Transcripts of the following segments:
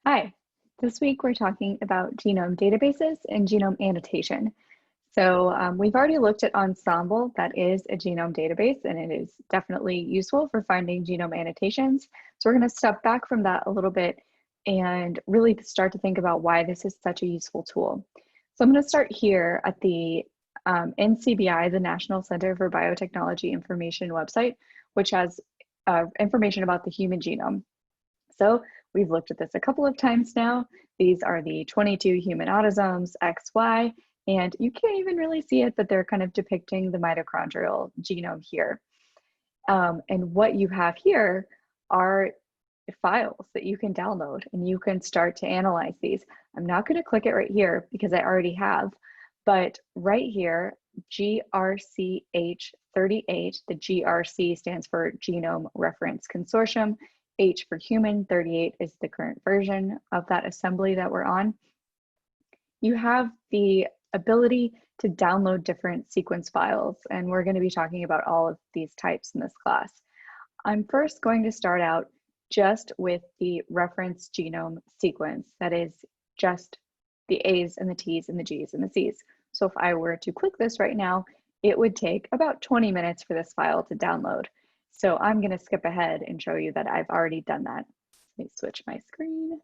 Hi, this week we're talking about genome databases and genome annotation. We've already looked at Ensemble, that is a genome database, and it is definitely useful for finding genome annotations. So we're going to step back from that a little bit and really start to think about why this is such a useful tool. So I'm going to start here at the NCBI, the National Center for Biotechnology Information website, which has information about the human genome. So we've looked at this a couple of times now. These are the 22 human autosomes, X, Y, and you can't even really see it, but they're kind of depicting the mitochondrial genome here. And what you have here are files that you can download and you can start to analyze these. I'm not going to click it right here because I already have, but right here, GRCH38, the GRC stands for Genome Reference Consortium. H for human, 38 is the current version of that assembly that we're on. You have the ability to download different sequence files, and we're going to be talking about all of these types in this class. I'm first going to start out just with the reference genome sequence, that is just the A's and the T's and the G's and the C's. So if I were to click this right now, it would take about 20 minutes for this file to download. So I'm going to skip ahead and show you that I've already done that. Let me switch my screen.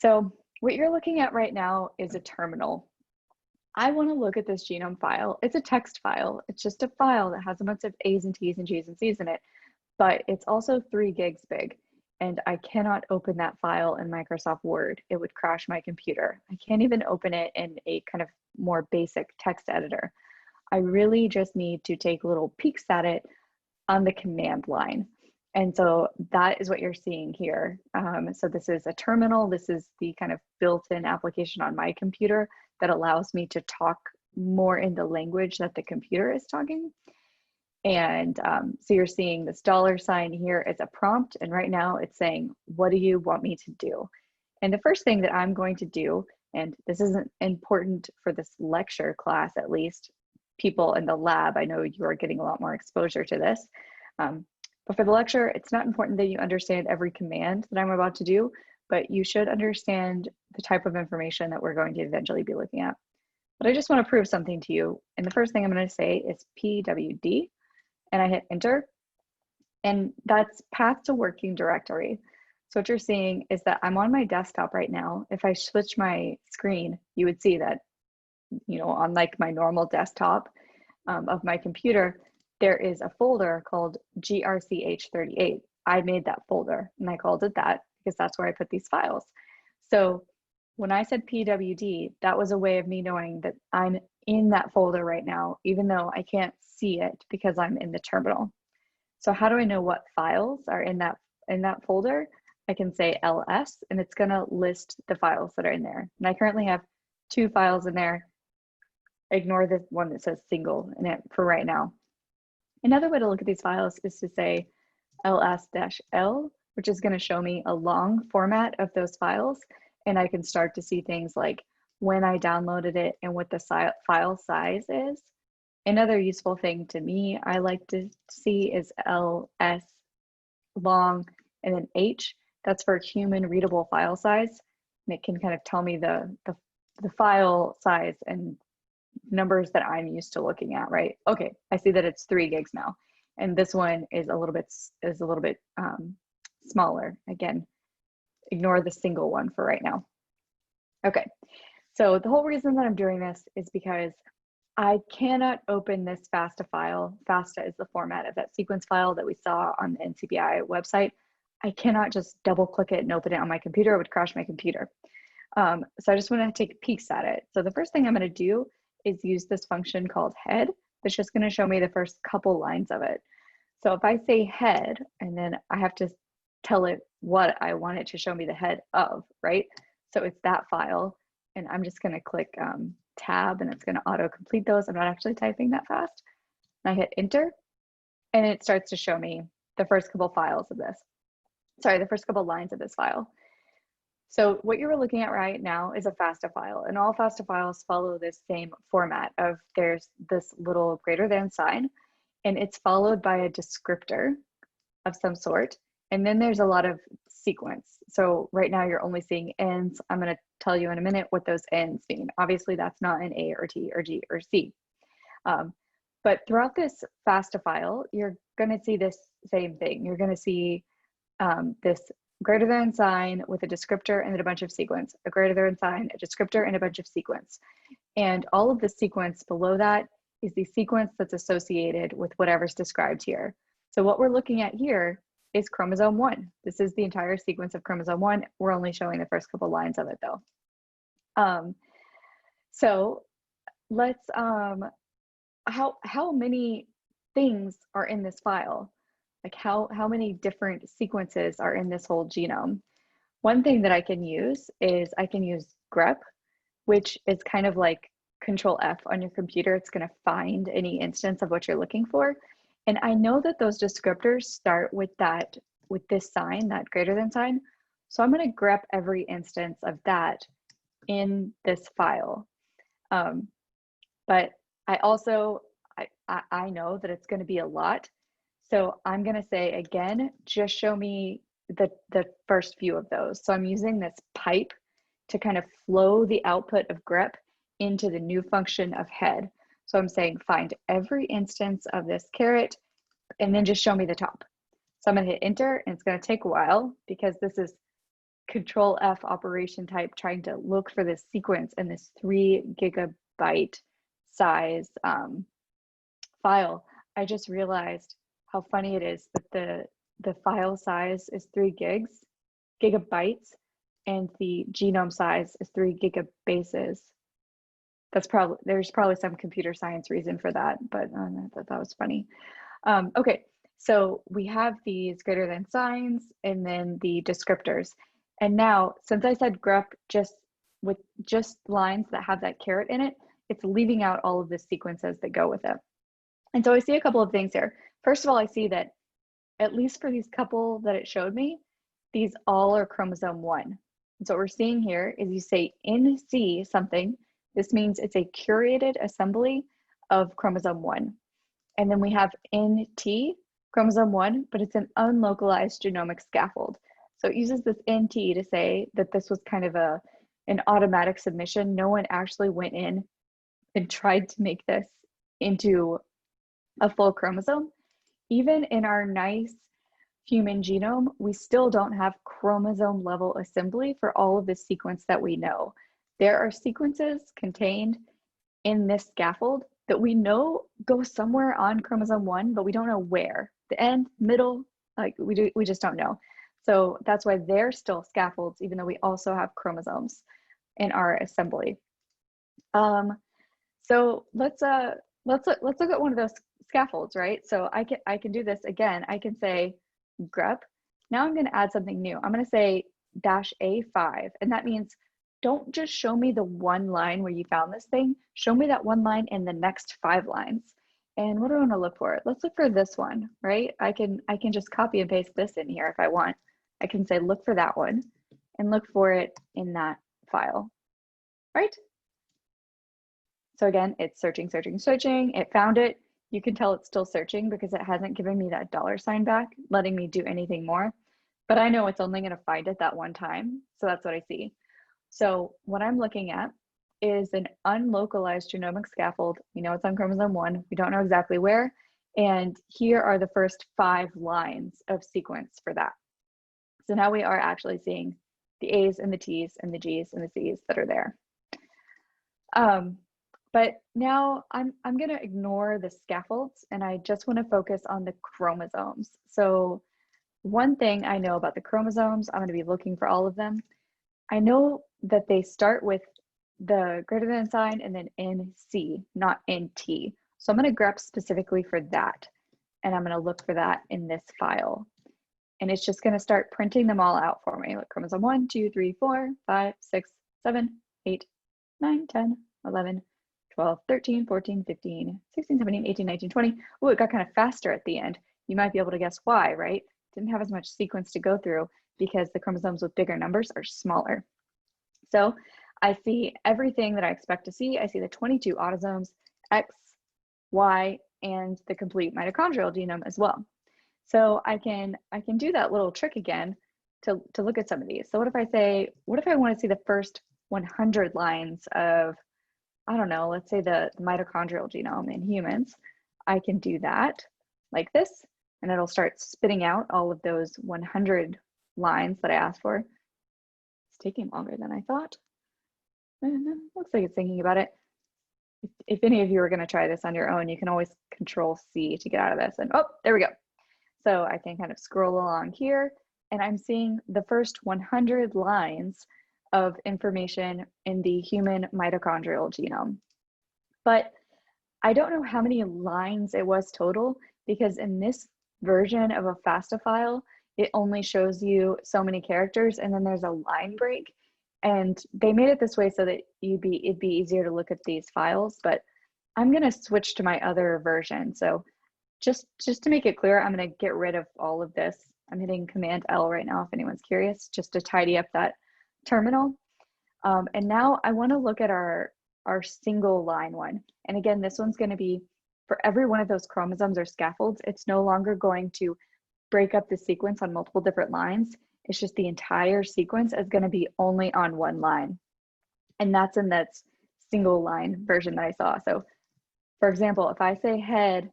So what you're looking at right now is a terminal. I want to look at this genome file. It's a text file. It's just a file that has a bunch of A's and T's and G's and C's in it, but it's also 3 gigs big. And I cannot open that file in Microsoft Word. It would crash my computer. I can't even open it in a kind of more basic text editor. I really just need to take little peeks at it on the command line. And so that is what you're seeing here. So this is a terminal. This is the kind of built-in application on my computer that allows me to talk more in the language that the computer is talking. And so you're seeing this $sign here as a prompt. And right now it's saying, what do you want me to do? And the first thing that I'm going to do, and this isn't important for this lecture class, at least, people in the lab, I know you are getting a lot more exposure to this. But for the lecture, it's not important that you understand every command that I'm about to do, but you should understand the type of information that we're going to eventually be looking at. But I just want to prove something to you. And the first thing I'm going to say is pwd, and I hit enter, and that's path to working directory. So what you're seeing is that I'm on my desktop right now. If I switch my screen, you would see that, you know, on like my normal desktop of my computer, there is a folder called GRCH38. I made that folder and I called it that because that's where I put these files. So when I said PWD, that was a way of me knowing that I'm in that folder right now, even though I can't see it because I'm in the terminal. So how do I know what files are in that folder? I can say ls, and it's going to list the files that are in there. And I currently have 2 files in there. Ignore the one that says single in it for right now. Another way to look at these files is to say ls-l, which is going to show me a long format of those files. And I can start to see things like when I downloaded it and what the file size is. Another useful thing to me I like to see is ls long and then h. That's for human readable file size. And it can kind of tell me the file size and numbers that I'm used to looking at, right? Okay, I see that it's 3 gigs now, and this one is a little bit smaller. Again, ignore the single one for right now. Okay, so the whole reason that I'm doing this is because I cannot open this FASTA file. FASTA is the format of that sequence file that we saw on the NCBI website. I cannot just double click it and open it on my computer. It would crash my computer. So I just want to take peeks at it. So the first thing I'm going to do is use this function called head. That's just going to show me the first couple lines of it. So if I say head, and then I have to tell it what I want it to show me the head of, right? So it's that file, and I'm just going to click tab, and it's going to auto-complete those. I'm not actually typing that fast. And I hit enter, and it starts to show me the first couple files of this. Sorry, the first couple lines of this file. So what you're looking at right now is a FASTA file, and all FASTA files follow this same format of there's this little greater than sign, and it's followed by a descriptor of some sort, And then there's a lot of sequence. So right now you're only seeing ends. I'm going to tell you in a minute what those ends mean. Obviously that's not an A or T or G or C. But throughout this FASTA file, you're going to see this same thing. You're going to see this greater than sign with a descriptor and then a bunch of sequence, a greater than sign, a descriptor, and a bunch of sequence. And all of the sequence below that is the sequence that's associated with whatever's described here. So what we're looking at here is chromosome 1. This is the entire sequence of chromosome 1. We're only showing the first couple lines of it though. So let's, how many things are in this file? Like how many different sequences are in this whole genome? One thing that I can use is I can use grep, which is kind of like Control F on your computer. It's going to find any instance of what you're looking for. And I know that those descriptors start with this sign, that greater than sign. So I'm going to grep every instance of that in this file. But I also, I know that it's going to be a lot. So I'm going to say, again, just show me the first few of those. So I'm using this pipe to kind of flow the output of grep into the new function of head. So I'm saying find every instance of this caret and then just show me the top. So I'm going to hit enter, and it's going to take a while because this is Control F operation type trying to look for this sequence in this 3 GB size file. I just realized how funny it is that the file size is 3 gigabytes, and the genome size is 3 gigabases. There's probably some computer science reason for that, but I thought that was funny. Okay, so we have these greater than signs and then the descriptors. And now, since I said grep with just lines that have that caret in it, it's leaving out all of the sequences that go with it. And so I see a couple of things here. First of all, I see that at least for these couple that it showed me, these all are chromosome 1. And so what we're seeing here is you say in C something. This means it's a curated assembly of chromosome 1. And then we have in T, chromosome 1, but it's an unlocalized genomic scaffold. So it uses this NT to say that this was kind of an automatic submission. No one actually went in and tried to make this into a full chromosome. Even in our nice human genome, we still don't have chromosome level assembly for all of the sequence that we know. There are sequences contained in this scaffold that we know go somewhere on chromosome 1, but we don't know where. The end, middle, like we just don't know. So that's why they're still scaffolds, even though we also have chromosomes in our assembly. So let's look at one of those scaffolds, right? So I can do this again. I can say grep. Now I'm going to add something new. I'm going to say -A5, and that means don't just show me the one line where you found this thing. Show me that one line in the next 5 lines. And what do I want to look for? Let's look for this one, right? I can just copy and paste this in here if I want. I can say look for that one and look for it in that file, right? So again, it's searching, searching, searching. It found it. You can tell it's still searching because it hasn't given me that $sign back, letting me do anything more. But I know it's only going to find it that one time. So that's what I see. So what I'm looking at is an unlocalized genomic scaffold. We know it's on chromosome 1. We don't know exactly where. And here are the first 5 lines of sequence for that. So now we are actually seeing the A's and the T's and the G's and the C's that are there. But now I'm going to ignore the scaffolds and I just want to focus on the chromosomes. So one thing I know about the chromosomes, I'm going to be looking for all of them. I know that they start with the greater than sign and then NC, not NT. So I'm going to grep specifically for that. And I'm going to look for that in this file. And it's just going to start printing them all out for me. Like chromosome 1, 2, 3, 4, 5, 6, 7, 8, 9, 10, 11, 12, 13, 14, 15, 16, 17, 18, 19, 20. Oh, it got kind of faster at the end. You might be able to guess why, right? Didn't have as much sequence to go through because the chromosomes with bigger numbers are smaller. So I see everything that I expect to see. I see the 22 autosomes, X, Y, and the complete mitochondrial genome as well. So I can do that little trick again to look at some of these. So what if I say, what if I want to see the first 100 lines of, I don't know, let's say the mitochondrial genome in humans? I can do that like this, and it'll start spitting out all of those 100 lines that I asked for. It's taking longer than I thought. Looks like it's thinking about it. If any of you are going to try this on your own, you can always Control C to get out of this. And oh, there we go. So I can kind of scroll along here, and I'm seeing the first 100 lines of information in the human mitochondrial genome. But I don't know how many lines it was total, because in this version of a FASTA file, it only shows you so many characters, and then there's a line break. And they made it this way so that it'd be easier to look at these files, but I'm gonna switch to my other version. So just to make it clear, I'm gonna get rid of all of this. I'm hitting Command L right now if anyone's curious, just to tidy up that terminal. And now I wanna look at our single line one. And again, this one's gonna be for every one of those chromosomes or scaffolds. It's no longer going to break up the sequence on multiple different lines. It's just the entire sequence is going to be only on one line. And that's in that single line version that I saw. So for example, if I say head,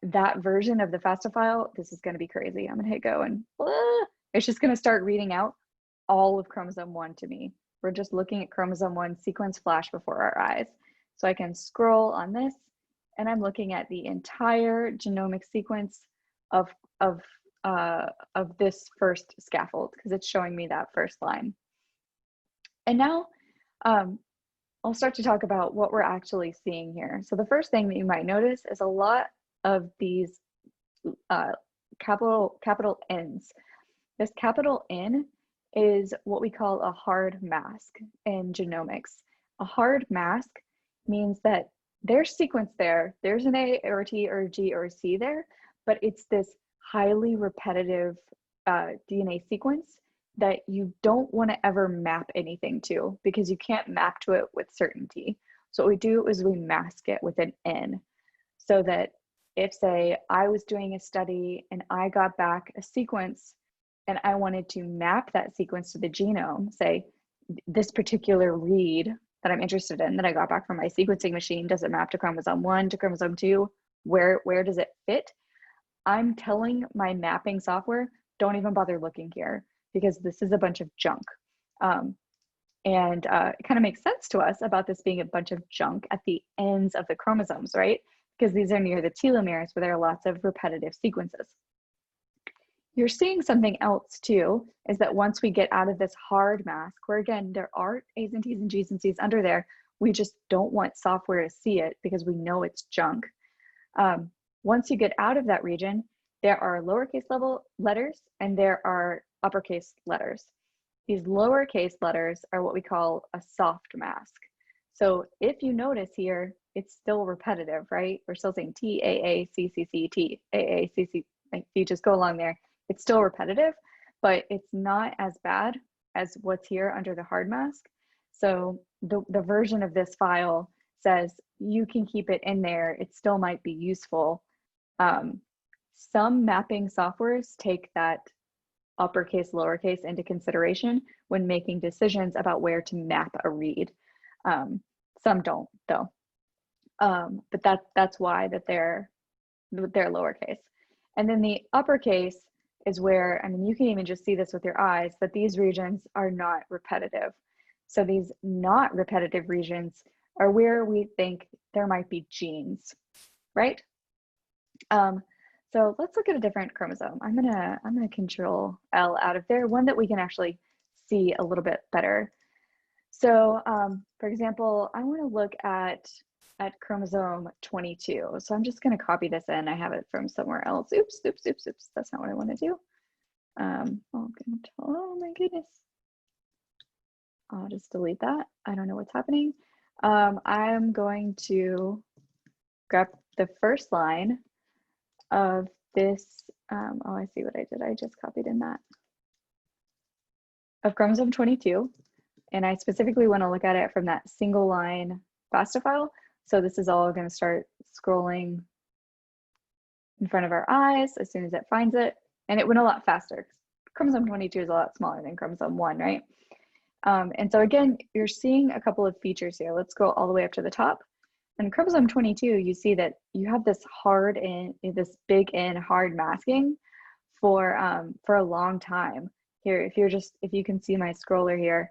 that version of the FASTA file, this is going to be crazy. I'm going to hit go and it's just going to start reading out all of chromosome 1 to me. We're just looking at chromosome 1 sequence flash before our eyes. So I can scroll on this, and I'm looking at the entire genomic sequence of this first scaffold, because it's showing me that first line. And now I'll start to talk about what we're actually seeing here. So the first thing that you might notice is a lot of these capital N's. This capital N is what we call a hard mask in genomics. A hard mask means that there's sequence there, there's an A or T or G or C there, but it's this highly repetitive DNA sequence that you don't want to ever map anything to, because you can't map to it with certainty. So what we do is we mask it with an N, so that if, say, I was doing a study and I got back a sequence and I wanted to map that sequence to the genome, say this particular read that I'm interested in that I got back from my sequencing machine, does it map to chromosome 1 to chromosome 2? Where does it fit? I'm telling my mapping software, don't even bother looking here, because this is a bunch of junk. It kind of makes sense to us about this being a bunch of junk at the ends of the chromosomes, right? Because these are near the telomeres where there are lots of repetitive sequences. You're seeing something else too, is that once we get out of this hard mask, where again, there are A's and T's and G's and C's under there, we just don't want software to see it because we know it's junk. Once you get out of that region, there are lowercase level letters and there are uppercase letters. These lowercase letters are what we call a soft mask. So if you notice here, it's still repetitive, right? We're still saying T, A, A, C, C, C, T, A, A, C, C. If you just go along there, it's still repetitive, but it's not as bad as what's here under the hard mask. So the version of this file says you can keep it in there. It still might be useful. Some mapping softwares take that uppercase, lowercase into consideration when making decisions about where to map a read. Some don't though, but that's why that they're lowercase. And then the uppercase is where, I mean, you can even just see this with your eyes, that these regions are not repetitive. So these not repetitive regions are where we think there might be genes, right? So let's look at a different chromosome. I'm gonna Control L out of there, one that we can actually see a little bit better. So for example, I want to look at chromosome 22. So I'm just going to copy this in. I have it from somewhere else. Oops. That's not what I want to do. Oh my goodness. I'll just delete that. I don't know what's happening. I'm going to grab the first line of this. Oh, I see what I did. I just copied in that. Of chromosome 22. And I specifically want to look at it from that single line FASTA file. So this is all going to start scrolling in front of our eyes as soon as it finds it. And it went a lot faster. Chromosome 22 is a lot smaller than chromosome 1, right? And so again, you're seeing a couple of features here. Let's go all the way up to the top. In chromosome 22, you see that you have this this big N hard masking for a long time. Here, if you can see my scroller here,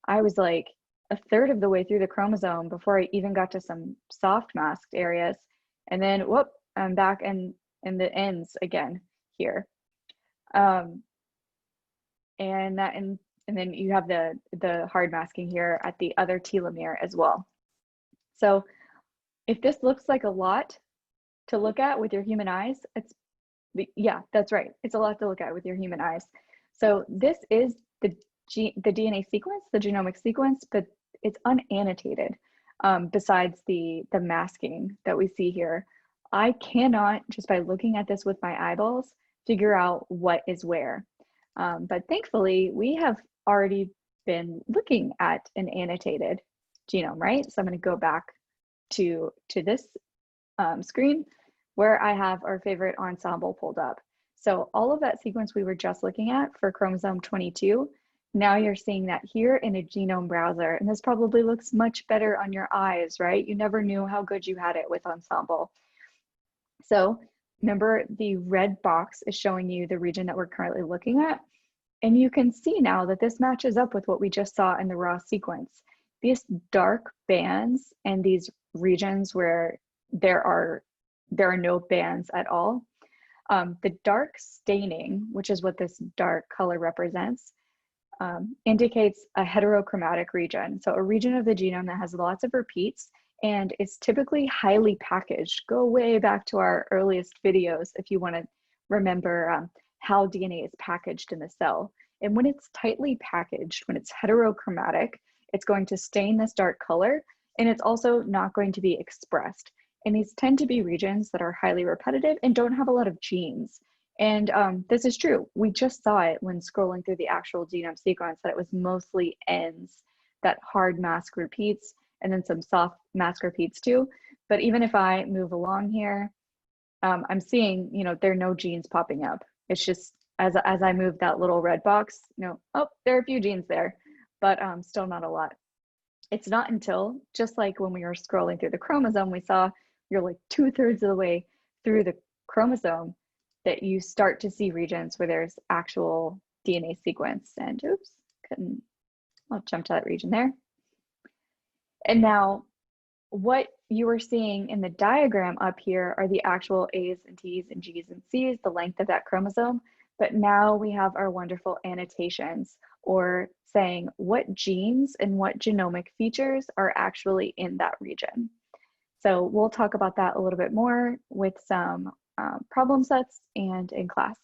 I was like a third of the way through the chromosome before I even got to some soft masked areas. And then whoop, I'm back in the ends again here. And then you have the hard masking here at the other telomere as well. So if this looks like a lot to look at with your human eyes, yeah, that's right. It's a lot to look at with your human eyes. So this is the DNA sequence, the genomic sequence, but it's unannotated. Besides the masking that we see here, I cannot, just by looking at this with my eyeballs, figure out what is where. But thankfully, we have already been looking at an annotated genome, right? So I'm going to go back to this screen where I have our favorite ensemble pulled up. So all of that sequence we were just looking at for chromosome 22, now you're seeing that here in a genome browser. And this probably looks much better on your eyes, right? You never knew how good you had it with ensemble. So remember, the red box is showing you the region that we're currently looking at. And you can see now that this matches up with what we just saw in the raw sequence. These dark bands and these regions where there are no bands at all. The dark staining, which is what this dark color represents, indicates a heterochromatic region. So a region of the genome that has lots of repeats and it's typically highly packaged. Go way back to our earliest videos if you want to remember how DNA is packaged in the cell. And when it's tightly packaged, when it's heterochromatic, it's going to stain this dark color, and it's also not going to be expressed. And these tend to be regions that are highly repetitive and don't have a lot of genes. And this is true. We just saw it when scrolling through the actual genome sequence, that it was mostly ends, that hard mask repeats, and then some soft mask repeats too. But even if I move along here, I'm seeing, there are no genes popping up. It's just as I move that little red box, oh, there are a few genes there, but still not a lot. It's not until, just like when we were scrolling through the chromosome, we saw you're like 2/3 of the way through the chromosome that you start to see regions where there's actual DNA sequence. And oops, I'll jump to that region there. And now what you are seeing in the diagram up here are the actual A's and T's and G's and C's, the length of that chromosome. But now we have our wonderful annotations, or saying what genes and what genomic features are actually in that region. So we'll talk about that a little bit more with some problem sets and in class.